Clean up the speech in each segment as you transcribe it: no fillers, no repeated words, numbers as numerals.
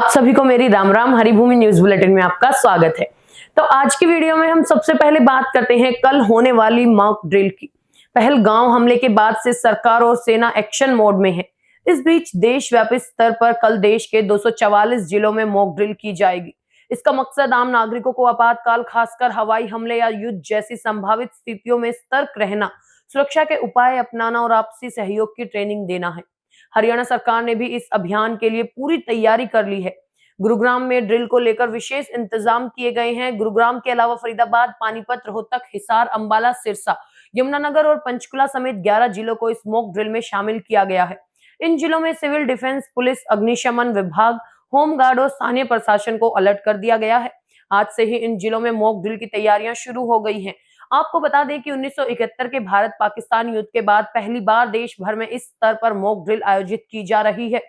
आप सभी को मेरी राम राम। हरिभूमि न्यूज बुलेटिन में आपका स्वागत है। तो आज की वीडियो में हम सबसे पहले बात करते हैं कल होने वाली मॉक ड्रिल की। पहलगांव हमले के बाद से सरकार और सेना एक्शन मोड में है। इस बीच देशव्यापी स्तर पर कल देश के 244 जिलों में मॉक ड्रिल की जाएगी। इसका मकसद आम नागरिकों को आपातकाल, खासकर हवाई हमले या युद्ध जैसी संभावित स्थितियों में सतर्क रहना, सुरक्षा के उपाय अपनाना और आपसी सहयोग की ट्रेनिंग देना है। हरियाणा सरकार ने भी इस अभियान के लिए पूरी तैयारी कर ली है। गुरुग्राम में ड्रिल को लेकर विशेष इंतजाम किए गए हैं। गुरुग्राम के अलावा फरीदाबाद, पानीपत, रोहतक, हिसार, अंबाला, सिरसा, यमुनानगर और पंचकुला समेत 11 जिलों को इस मॉक ड्रिल में शामिल किया गया है। इन जिलों में सिविल डिफेंस, पुलिस, अग्निशमन विभाग, होमगार्ड और स्थानीय प्रशासन को अलर्ट कर दिया गया है। आज से ही इन जिलों में मॉक ड्रिल की तैयारियां शुरू हो गई हैं। आपको बता दें कि 1971 के भारत पाकिस्तान युद्ध के बाद पहली बार देश भर में इस स्तर पर मॉक ड्रिल आयोजित की जा रही है।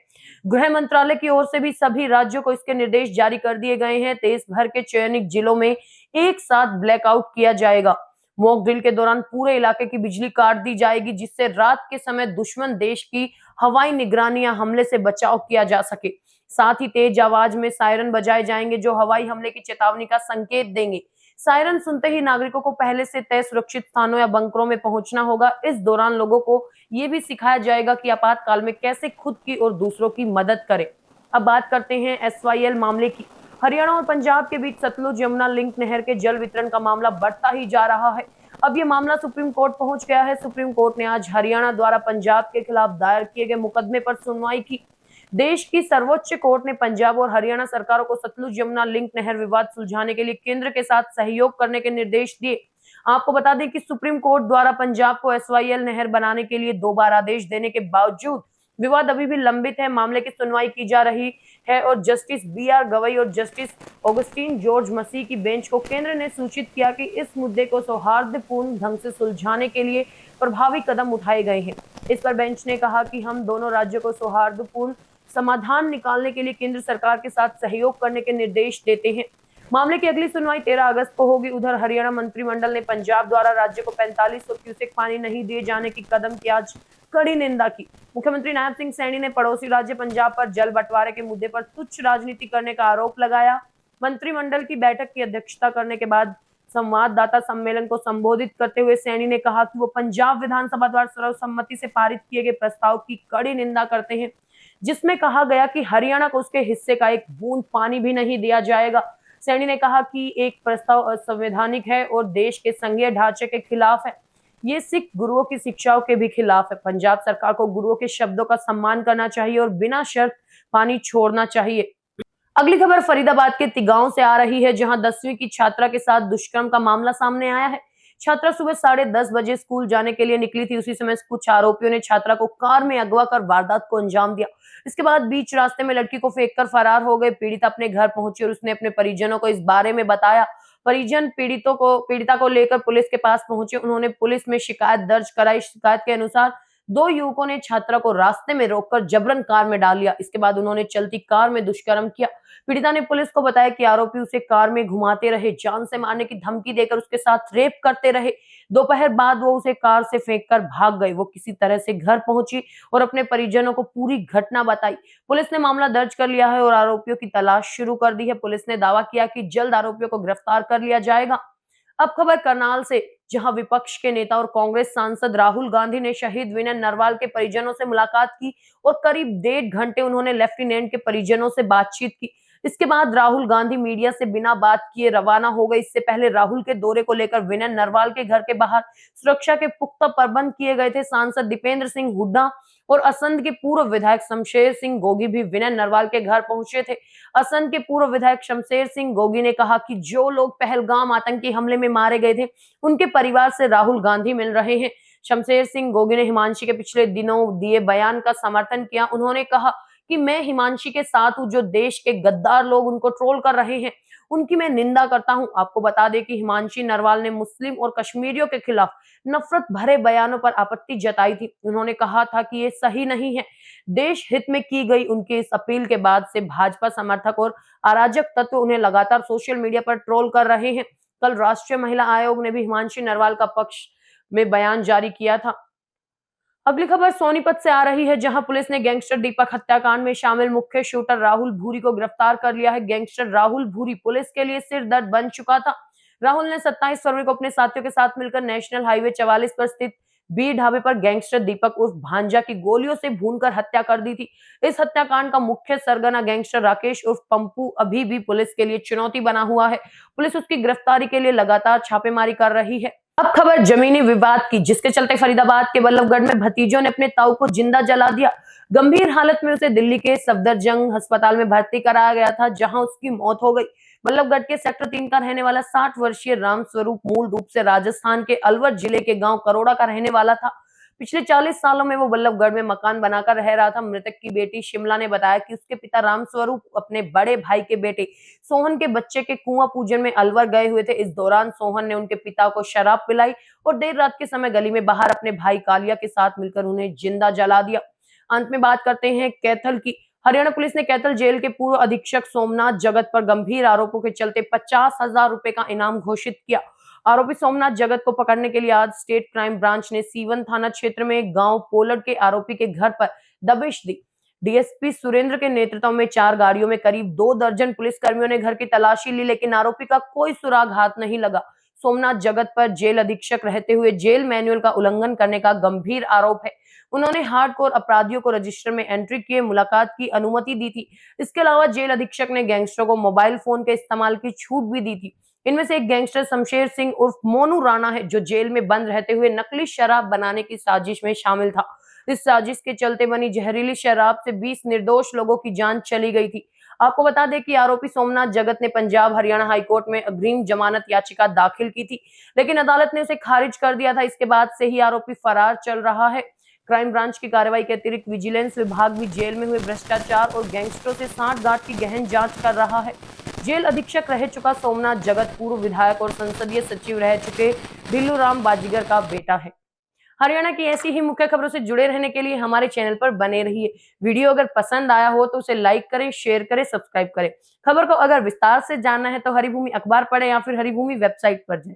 गृह मंत्रालय की ओर से भी सभी राज्यों को इसके निर्देश जारी कर दिए गए हैं। देश भर के चयनित जिलों में एक साथ ब्लैकआउट किया जाएगा। मॉक ड्रिल के दौरान पूरे इलाके की बिजली काट दी जाएगी, जिससे रात के समय दुश्मन देश की हवाई निगरानी या हमले से बचाव किया जा सके। साथ ही तेज आवाज में सायरन बजाए जाएंगे, जो हवाई हमले की चेतावनी का संकेत देंगे। सायरन सुनते ही नागरिकों को पहले से तय सुरक्षित स्थानों या बंकरों में पहुंचना होगा। इस दौरान लोगों को ये भी सिखाया जाएगा कि आपातकाल में कैसे खुद की और दूसरों की मदद करें। अब बात करते हैं एसवाईएल मामले की। हरियाणा और पंजाब के बीच सतलुज यमुना लिंक नहर के जल वितरण का मामला बढ़ता ही जा रहा है। अब ये मामला सुप्रीम कोर्ट पहुंच गया है। सुप्रीम कोर्ट ने आज हरियाणा द्वारा पंजाब के खिलाफ दायर किए गए मुकदमे पर सुनवाई की। देश की सर्वोच्च कोर्ट ने पंजाब और हरियाणा सरकारों को सतलुज यमुना लिंक नहर विवाद सुलझाने के लिए केंद्र के साथ सहयोग करने के निर्देश दिए। आपको बता दें कि सुप्रीम कोर्ट द्वारा पंजाब को एसवाईएल नहर बनाने के लिए 2 बार आदेश देने के बावजूद विवाद अभी भी लंबित है। मामले की सुनवाई की जा रही है और जस्टिस BR गवई और जस्टिस ऑगस्टीन जॉर्ज मसीह की बेंच को केंद्र ने सूचित किया कि इस मुद्दे को सौहार्दपूर्ण ढंग से सुलझाने के लिए प्रभावी कदम उठाए गए हैं। इस पर बेंच ने कहा कि हम दोनों राज्यों को सौहार्दपूर्ण समाधान निकालने के लिए केंद्र सरकार के साथ सहयोग करने के निर्देश देते हैं। मामले की अगली सुनवाई 13 अगस्त को होगी। उधर हरियाणा मंत्रिमंडल ने पंजाब द्वारा राज्य को 4500 क्यूसेक पानी नहीं दिए जाने की कदम की आज कड़ी निंदा की। मुख्यमंत्री नायब सिंह सैनी ने पड़ोसी राज्य पंजाब पर जल बंटवारे के मुद्दे पर तुच्छ राजनीति करने का आरोप लगाया। मंत्रिमंडल की बैठक की अध्यक्षता करने के बाद संवाददाता सम्मेलन को संबोधित करते हुए सैनी ने कहा कि वो पंजाब विधानसभा द्वारा सर्वसम्मति से पारित किए गए प्रस्ताव की कड़ी निंदा करते हैं, जिसमें कहा गया कि हरियाणा को उसके हिस्से का एक बूंद पानी भी नहीं दिया जाएगा। सैनी ने कहा कि एक प्रस्ताव असंवैधानिक है और देश के संघीय ढांचे के खिलाफ है। ये सिख गुरुओं की शिक्षाओं के भी खिलाफ है। पंजाब सरकार को गुरुओं के शब्दों का सम्मान करना चाहिए और बिना शर्त पानी छोड़ना चाहिए। अगली खबर फरीदाबाद के तिगांव से आ रही है, जहां 10वीं की छात्रा के साथ दुष्कर्म का मामला सामने आया है। छात्रा सुबह 10:30 बजे स्कूल जाने के लिए निकली थी। उसी समय कुछ आरोपियों ने छात्रा को कार में अगवा कर वारदात को अंजाम दिया। इसके बाद बीच रास्ते में लड़की को फेंककर फरार हो गए। पीड़िता अपने घर पहुंची और उसने अपने परिजनों को इस बारे में बताया। परिजन पीड़िता को लेकर पुलिस के पास पहुंचे। उन्होंने पुलिस में शिकायत दर्ज कराई। शिकायत के अनुसार 2 युवकों ने छात्रा को रास्ते में रोककर जबरन कार में डाल लिया। इसके बाद उन्होंने चलती कार में दुष्कर्म किया। पीड़िता ने पुलिस को बताया कि आरोपी उसे कार में घुमाते रहे, जान से मारने की धमकी देकर उसके साथ रेप करते रहे। दोपहर बाद वो उसे कार से फेंककर भाग गए। वो किसी तरह से घर पहुंची और अपने परिजनों को पूरी घटना बताई। पुलिस ने मामला दर्ज कर लिया है और आरोपियों की तलाश शुरू कर दी है। पुलिस ने दावा किया कि जल्द आरोपियों को गिरफ्तार कर लिया जाएगा। अब खबर करनाल से, जहां विपक्ष के नेता और कांग्रेस सांसद राहुल गांधी ने शहीद विनय नरवाल के परिजनों से मुलाकात की और करीब 1.5 घंटे उन्होंने लेफ्टिनेंट के परिजनों से बातचीत की। इसके बाद राहुल गांधी मीडिया से बिना बात किए रवाना हो गए। इससे पहले राहुल के दौरे को लेकर विनय नरवाल के घर के बाहर सुरक्षा के पुख्ता प्रबंध किए गए थे। सांसद दीपेंद्र सिंह हुड्डा और असंध के पूर्व विधायक शमशेर सिंह गोगी भी विनय नरवाल के घर पहुंचे थे। असंध के पूर्व विधायक शमशेर सिंह गोगी ने कहा कि जो लोग पहलगाम आतंकी हमले में मारे गए थे, उनके परिवार से राहुल गांधी मिल रहे हैं। शमशेर सिंह गोगी ने हिमांशी के पिछले दिनों दिए बयान का समर्थन किया। उन्होंने कहा कि मैं हिमांशी के साथ हूं। जो देश के गद्दार लोग उनको ट्रोल कर रहे हैं, उनकी मैं निंदा करता हूं। आपको बता दें कि हिमांशी नरवाल ने मुस्लिम और कश्मीरियों के खिलाफ नफरत भरे बयानों पर आपत्ति जताई थी। उन्होंने कहा था कि ये सही नहीं है। देश हित में की गई उनकी इस अपील के बाद से भाजपा समर्थक और अराजक तत्व उन्हें लगातार सोशल मीडिया पर ट्रोल कर रहे हैं। कल राष्ट्रीय महिला आयोग ने भी हिमांशी नरवाल का पक्ष में बयान जारी किया था। अगली खबर सोनीपत से आ रही है, जहां पुलिस ने गैंगस्टर दीपक हत्याकांड में शामिल मुख्य शूटर राहुल भूरी को गिरफ्तार कर लिया है। गैंगस्टर राहुल भूरी पुलिस के लिए सिर दर्द बन चुका था। राहुल ने 27 फरवरी को अपने साथियों के साथ मिलकर नेशनल हाईवे 44 पर स्थित बी ढाबे पर गैंगस्टर दीपक उर्फ भांजा की गोलियों से भूनकर हत्या कर दी थी। इस हत्याकांड का मुख्य सरगना गैंगस्टर राकेश उर्फ पंपू अभी भी पुलिस के लिए चुनौती बना हुआ है। पुलिस उसकी गिरफ्तारी के लिए लगातार छापेमारी कर रही है। अब खबर जमीनी विवाद की, जिसके चलते फरीदाबाद के बल्लभगढ़ में भतीजों ने अपने ताऊ को जिंदा जला दिया। गंभीर हालत में उसे दिल्ली के सफदरजंग अस्पताल में भर्ती कराया गया था, जहां उसकी मौत हो गई। बल्लभगढ़ के सेक्टर 3 का रहने वाला 60 वर्षीय रामस्वरूप मूल रूप से राजस्थान के अलवर जिले के गांव करोड़ा का रहने वाला था। पिछले 40 सालों में वो बल्लभगढ़ में मकान बनाकर रह रहा था। मृतक की बेटी शिमला ने बताया कि उसके पिता रामस्वरूप अपने बड़े भाई के बेटे सोहन के बच्चे के कुआं पूजन में अलवर गए हुए थे। इस दौरान सोहन ने उनके पिता को शराब पिलाई और देर रात के समय गली में बाहर अपने भाई कालिया के साथ मिलकर उन्हें जिंदा जला दिया। अंत में बात करते हैं कैथल की। हरियाणा पुलिस ने कैथल जेल के पूर्व अधीक्षक सोमनाथ जगत पर गंभीर आरोपों के चलते 50,000 रुपए का इनाम घोषित किया। आरोपी सोमनाथ जगत को पकड़ने के लिए आज स्टेट क्राइम ब्रांच ने सीवन थाना क्षेत्र में गांव पोलड़ के आरोपी के घर पर दबिश दी। डीएसपी सुरेंद्र के नेतृत्व में 4 गाड़ियों में करीब 2 दर्जन पुलिसकर्मियों ने घर की तलाशी ली, लेकिन आरोपी का कोई सुराग हाथ नहीं लगा। सोमनाथ जगत पर जेल अधीक्षक रहते हुए जेल मैनुअल का उल्लंघन करने का गंभीर आरोप है। उन्होंने हार्डकोर अपराधियों को रजिस्टर में एंट्री किए मुलाकात की अनुमति दी थी। इसके अलावा जेल अधीक्षक ने गैंगस्टरों को मोबाइल फोन के इस्तेमाल की छूट भी दी थी। इनमें से एक गैंगस्टर शमशेर सिंह उर्फ मोनू राणा है, जो जेल में बंद रहते हुए नकली शराब बनाने की साजिश में शामिल था। इस साजिश के चलते बनी जहरीली शराब से 20 निर्दोष लोगों की जान चली गई थी। आपको बता दें कि आरोपी सोमनाथ जगत ने पंजाब हरियाणा हाईकोर्ट में अग्रिम जमानत याचिका दाखिल की थी, लेकिन अदालत ने उसे खारिज कर दिया था। इसके बाद से ही आरोपी फरार चल रहा है। क्राइम ब्रांच की कार्रवाई के अतिरिक्त विजिलेंस विभाग भी जेल में हुए भ्रष्टाचार और गैंगस्टरों से सांठगांठ की गहन जांच कर रहा है। जेल अधीक्षक रह चुका सोमनाथ जगत पूर्व विधायक और संसदीय सचिव रह चुके ढिल्लू राम बाजीगर का बेटा है। हरियाणा की ऐसी ही मुख्य खबरों से जुड़े रहने के लिए हमारे चैनल पर बने रहिए। वीडियो अगर पसंद आया हो तो उसे लाइक करें, शेयर करें, सब्सक्राइब करें। खबर को अगर विस्तार से जानना है तो हरिभूमि अखबार पढ़ें या फिर हरिभूमि वेबसाइट पर जाएं।